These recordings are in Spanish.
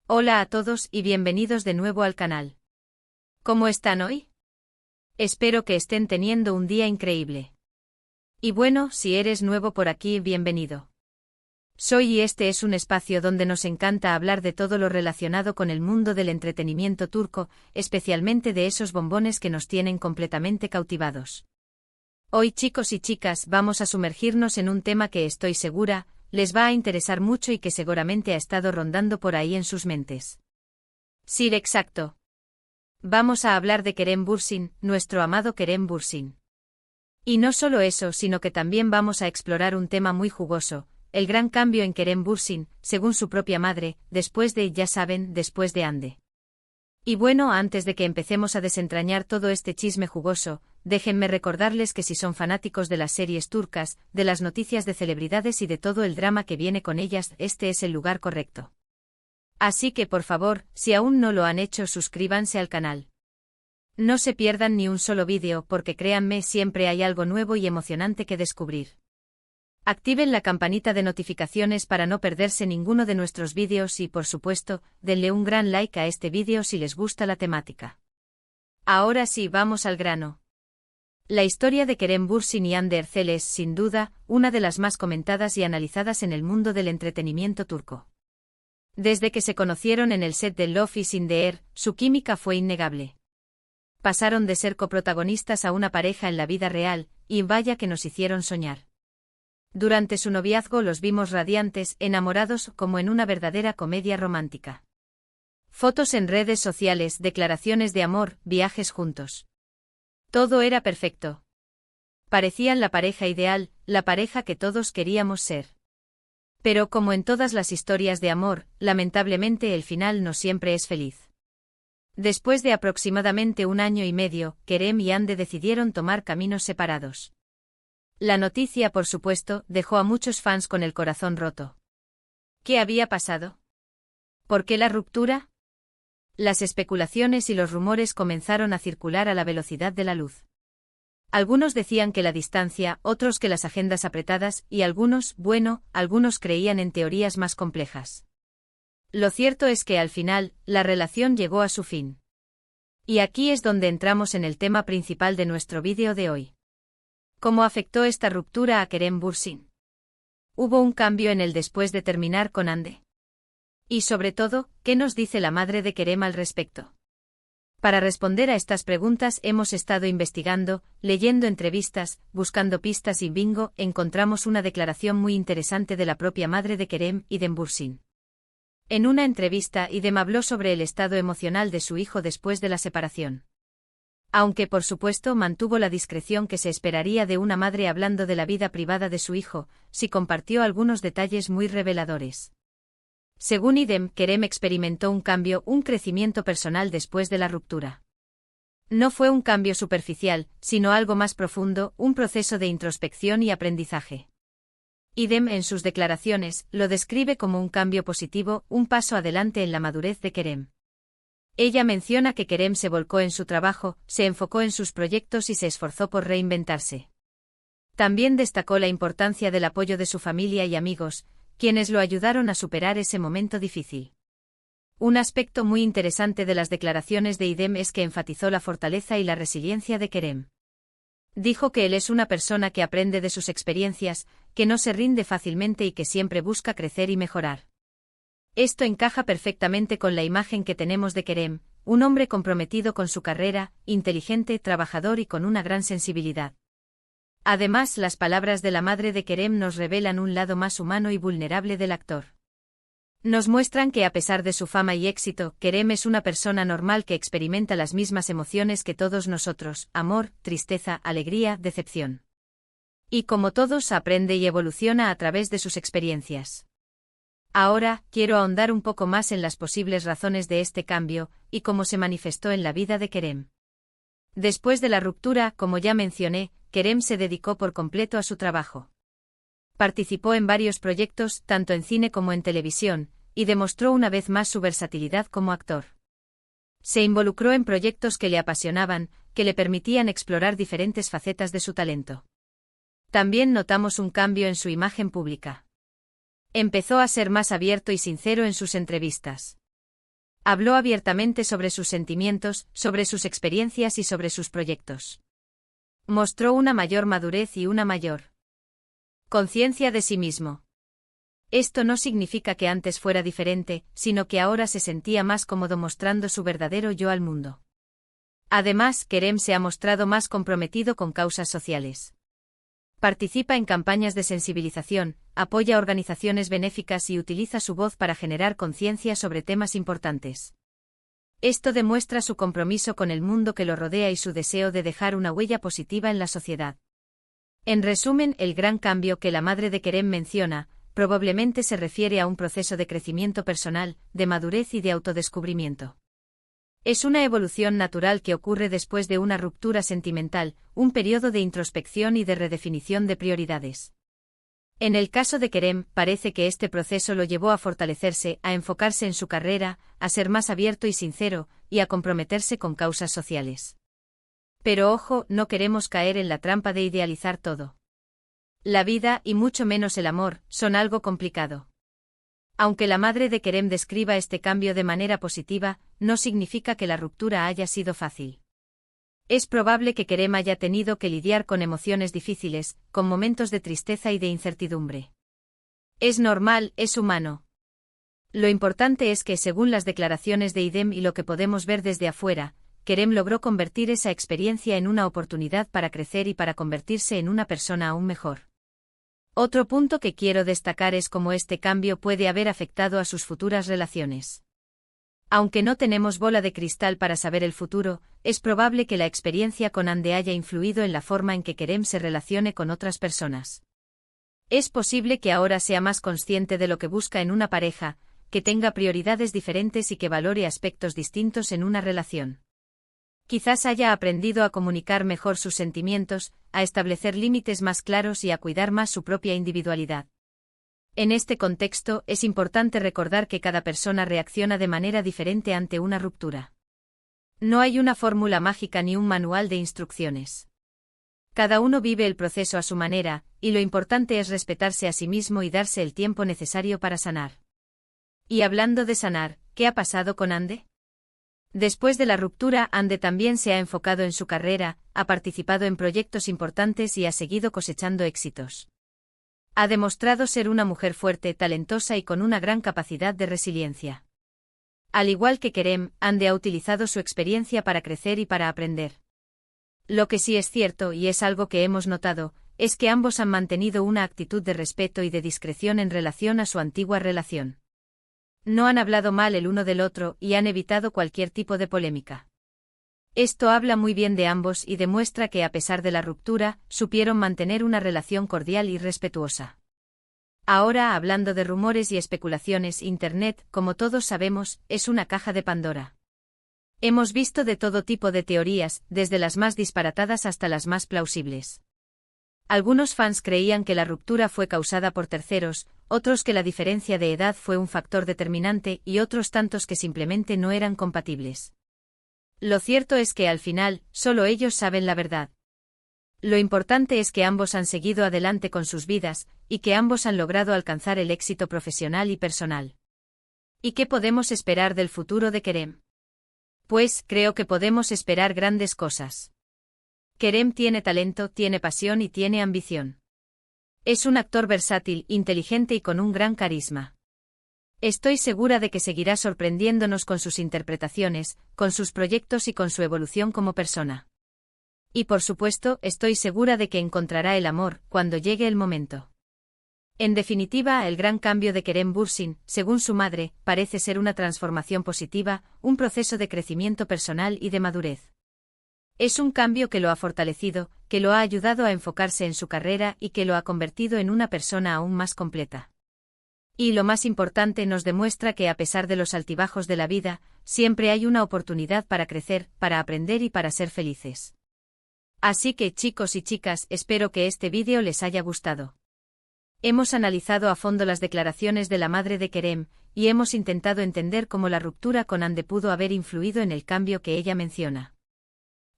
Hola a todos y bienvenidos de nuevo al canal. ¿Cómo están hoy? Espero que estén teniendo un día increíble. Y bueno, si eres nuevo por aquí, bienvenido. Soy y este es un espacio donde nos encanta hablar de todo lo relacionado con el mundo del entretenimiento turco, especialmente de esos bombones que nos tienen completamente cautivados. Hoy, chicos y chicas, vamos a sumergirnos en un tema que estoy segura les va a interesar mucho y que seguramente ha estado rondando por ahí en sus mentes. Sí, exacto. Vamos a hablar de Kerem Bürsin, nuestro amado Kerem Bürsin. Y no solo eso, sino que también vamos a explorar un tema muy jugoso, el gran cambio en Kerem Bürsin, según su propia madre, después de, ya saben, después de Hande. Y bueno, antes de que empecemos a desentrañar todo este chisme jugoso, déjenme recordarles que si son fanáticos de las series turcas, de las noticias de celebridades y de todo el drama que viene con ellas, este es el lugar correcto. Así que por favor, si aún no lo han hecho, suscríbanse al canal. No se pierdan ni un solo vídeo porque créanme, siempre hay algo nuevo y emocionante que descubrir. Activen la campanita de notificaciones para no perderse ninguno de nuestros vídeos y, por supuesto, denle un gran like a este vídeo si les gusta la temática. Ahora sí, vamos al grano. La historia de Kerem Bürsin y Hande Erçel es, sin duda, una de las más comentadas y analizadas en el mundo del entretenimiento turco. Desde que se conocieron en el set de Love is in the Air, su química fue innegable. Pasaron de ser coprotagonistas a una pareja en la vida real, y vaya que nos hicieron soñar. Durante su noviazgo los vimos radiantes, enamorados como en una verdadera comedia romántica. Fotos en redes sociales, declaraciones de amor, viajes juntos. Todo era perfecto. Parecían la pareja ideal, la pareja que todos queríamos ser. Pero como en todas las historias de amor, lamentablemente el final no siempre es feliz. Después de aproximadamente 1 año y medio, Kerem y Hande decidieron tomar caminos separados. La noticia, por supuesto, dejó a muchos fans con el corazón roto. ¿Qué había pasado? ¿Por qué la ruptura? Las especulaciones y los rumores comenzaron a circular a la velocidad de la luz. Algunos decían que la distancia, otros que las agendas apretadas, y algunos creían en teorías más complejas. Lo cierto es que al final, la relación llegó a su fin. Y aquí es donde entramos en el tema principal de nuestro vídeo de hoy. ¿Cómo afectó esta ruptura a Kerem Bürsin? ¿Hubo un cambio en él después de terminar con Hande? Y sobre todo, ¿qué nos dice la madre de Kerem al respecto? Para responder a estas preguntas hemos estado investigando, leyendo entrevistas, buscando pistas y bingo, encontramos una declaración muy interesante de la propia madre de Kerem, Idem Bürsin. En una entrevista, Idem habló sobre el estado emocional de su hijo después de la separación. Aunque por supuesto mantuvo la discreción que se esperaría de una madre hablando de la vida privada de su hijo, sí compartió algunos detalles muy reveladores. Según Idem, Kerem experimentó un cambio, un crecimiento personal después de la ruptura. No fue un cambio superficial, sino algo más profundo, un proceso de introspección y aprendizaje. Idem, en sus declaraciones, lo describe como un cambio positivo, un paso adelante en la madurez de Kerem. Ella menciona que Kerem se volcó en su trabajo, se enfocó en sus proyectos y se esforzó por reinventarse. También destacó la importancia del apoyo de su familia y amigos, quienes lo ayudaron a superar ese momento difícil. Un aspecto muy interesante de las declaraciones de Idem es que enfatizó la fortaleza y la resiliencia de Kerem. Dijo que él es una persona que aprende de sus experiencias, que no se rinde fácilmente y que siempre busca crecer y mejorar. Esto encaja perfectamente con la imagen que tenemos de Kerem, un hombre comprometido con su carrera, inteligente, trabajador y con una gran sensibilidad. Además, las palabras de la madre de Kerem nos revelan un lado más humano y vulnerable del actor. Nos muestran que a pesar de su fama y éxito, Kerem es una persona normal que experimenta las mismas emociones que todos nosotros: amor, tristeza, alegría, decepción. Y como todos, aprende y evoluciona a través de sus experiencias. Ahora, quiero ahondar un poco más en las posibles razones de este cambio, y cómo se manifestó en la vida de Kerem. Después de la ruptura, como ya mencioné, Kerem se dedicó por completo a su trabajo. Participó en varios proyectos, tanto en cine como en televisión, y demostró una vez más su versatilidad como actor. Se involucró en proyectos que le apasionaban, que le permitían explorar diferentes facetas de su talento. También notamos un cambio en su imagen pública. Empezó a ser más abierto y sincero en sus entrevistas. Habló abiertamente sobre sus sentimientos, sobre sus experiencias y sobre sus proyectos. Mostró una mayor madurez y una mayor conciencia de sí mismo. Esto no significa que antes fuera diferente, sino que ahora se sentía más cómodo mostrando su verdadero yo al mundo. Además, Kerem se ha mostrado más comprometido con causas sociales. Participa en campañas de sensibilización, apoya organizaciones benéficas y utiliza su voz para generar conciencia sobre temas importantes. Esto demuestra su compromiso con el mundo que lo rodea y su deseo de dejar una huella positiva en la sociedad. En resumen, el gran cambio que la madre de Kerem menciona, probablemente se refiere a un proceso de crecimiento personal, de madurez y de autodescubrimiento. Es una evolución natural que ocurre después de una ruptura sentimental, un periodo de introspección y de redefinición de prioridades. En el caso de Kerem, parece que este proceso lo llevó a fortalecerse, a enfocarse en su carrera, a ser más abierto y sincero, y a comprometerse con causas sociales. Pero ojo, no queremos caer en la trampa de idealizar todo. La vida, y mucho menos el amor, son algo complicado. Aunque la madre de Kerem describa este cambio de manera positiva, no significa que la ruptura haya sido fácil. Es probable que Kerem haya tenido que lidiar con emociones difíciles, con momentos de tristeza y de incertidumbre. Es normal, es humano. Lo importante es que, según las declaraciones de Idem y lo que podemos ver desde afuera, Kerem logró convertir esa experiencia en una oportunidad para crecer y para convertirse en una persona aún mejor. Otro punto que quiero destacar es cómo este cambio puede haber afectado a sus futuras relaciones. Aunque no tenemos bola de cristal para saber el futuro, es probable que la experiencia con Ande haya influido en la forma en que Kerem se relacione con otras personas. Es posible que ahora sea más consciente de lo que busca en una pareja, que tenga prioridades diferentes y que valore aspectos distintos en una relación. Quizás haya aprendido a comunicar mejor sus sentimientos, a establecer límites más claros y a cuidar más su propia individualidad. En este contexto, es importante recordar que cada persona reacciona de manera diferente ante una ruptura. No hay una fórmula mágica ni un manual de instrucciones. Cada uno vive el proceso a su manera, y lo importante es respetarse a sí mismo y darse el tiempo necesario para sanar. Y hablando de sanar, ¿qué ha pasado con Ande? Después de la ruptura, Ande también se ha enfocado en su carrera, ha participado en proyectos importantes y ha seguido cosechando éxitos. Ha demostrado ser una mujer fuerte, talentosa y con una gran capacidad de resiliencia. Al igual que Kerem, Ande ha utilizado su experiencia para crecer y para aprender. Lo que sí es cierto, y es algo que hemos notado, es que ambos han mantenido una actitud de respeto y de discreción en relación a su antigua relación. No han hablado mal el uno del otro y han evitado cualquier tipo de polémica. Esto habla muy bien de ambos y demuestra que a pesar de la ruptura, supieron mantener una relación cordial y respetuosa. Ahora, hablando de rumores y especulaciones, Internet, como todos sabemos, es una caja de Pandora. Hemos visto de todo tipo de teorías, desde las más disparatadas hasta las más plausibles. Algunos fans creían que la ruptura fue causada por terceros, otros que la diferencia de edad fue un factor determinante y otros tantos que simplemente no eran compatibles. Lo cierto es que al final, solo ellos saben la verdad. Lo importante es que ambos han seguido adelante con sus vidas, y que ambos han logrado alcanzar el éxito profesional y personal. ¿Y qué podemos esperar del futuro de Kerem? Pues, creo que podemos esperar grandes cosas. Kerem tiene talento, tiene pasión y tiene ambición. Es un actor versátil, inteligente y con un gran carisma. Estoy segura de que seguirá sorprendiéndonos con sus interpretaciones, con sus proyectos y con su evolución como persona. Y por supuesto, estoy segura de que encontrará el amor, cuando llegue el momento. En definitiva, el gran cambio de Kerem Bürsin, según su madre, parece ser una transformación positiva, un proceso de crecimiento personal y de madurez. Es un cambio que lo ha fortalecido, que lo ha ayudado a enfocarse en su carrera y que lo ha convertido en una persona aún más completa. Y lo más importante, nos demuestra que a pesar de los altibajos de la vida, siempre hay una oportunidad para crecer, para aprender y para ser felices. Así que, chicos y chicas, espero que este vídeo les haya gustado. Hemos analizado a fondo las declaraciones de la madre de Kerem, y hemos intentado entender cómo la ruptura con Ande pudo haber influido en el cambio que ella menciona.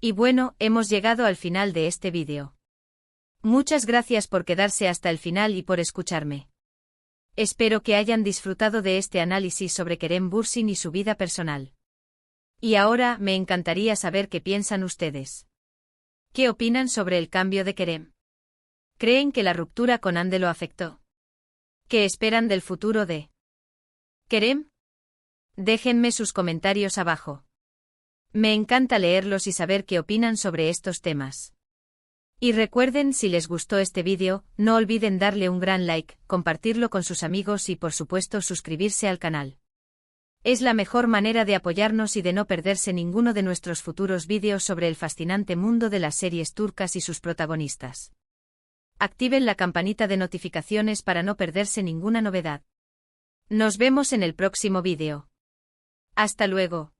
Y bueno, hemos llegado al final de este vídeo. Muchas gracias por quedarse hasta el final y por escucharme. Espero que hayan disfrutado de este análisis sobre Kerem Bürsin y su vida personal. Y ahora me encantaría saber qué piensan ustedes. ¿Qué opinan sobre el cambio de Kerem? ¿Creen que la ruptura con Hande lo afectó? ¿Qué esperan del futuro de Kerem? Déjenme sus comentarios abajo. Me encanta leerlos y saber qué opinan sobre estos temas. Y recuerden, si les gustó este vídeo, no olviden darle un gran like, compartirlo con sus amigos y por supuesto suscribirse al canal. Es la mejor manera de apoyarnos y de no perderse ninguno de nuestros futuros vídeos sobre el fascinante mundo de las series turcas y sus protagonistas. Activen la campanita de notificaciones para no perderse ninguna novedad. Nos vemos en el próximo vídeo. Hasta luego.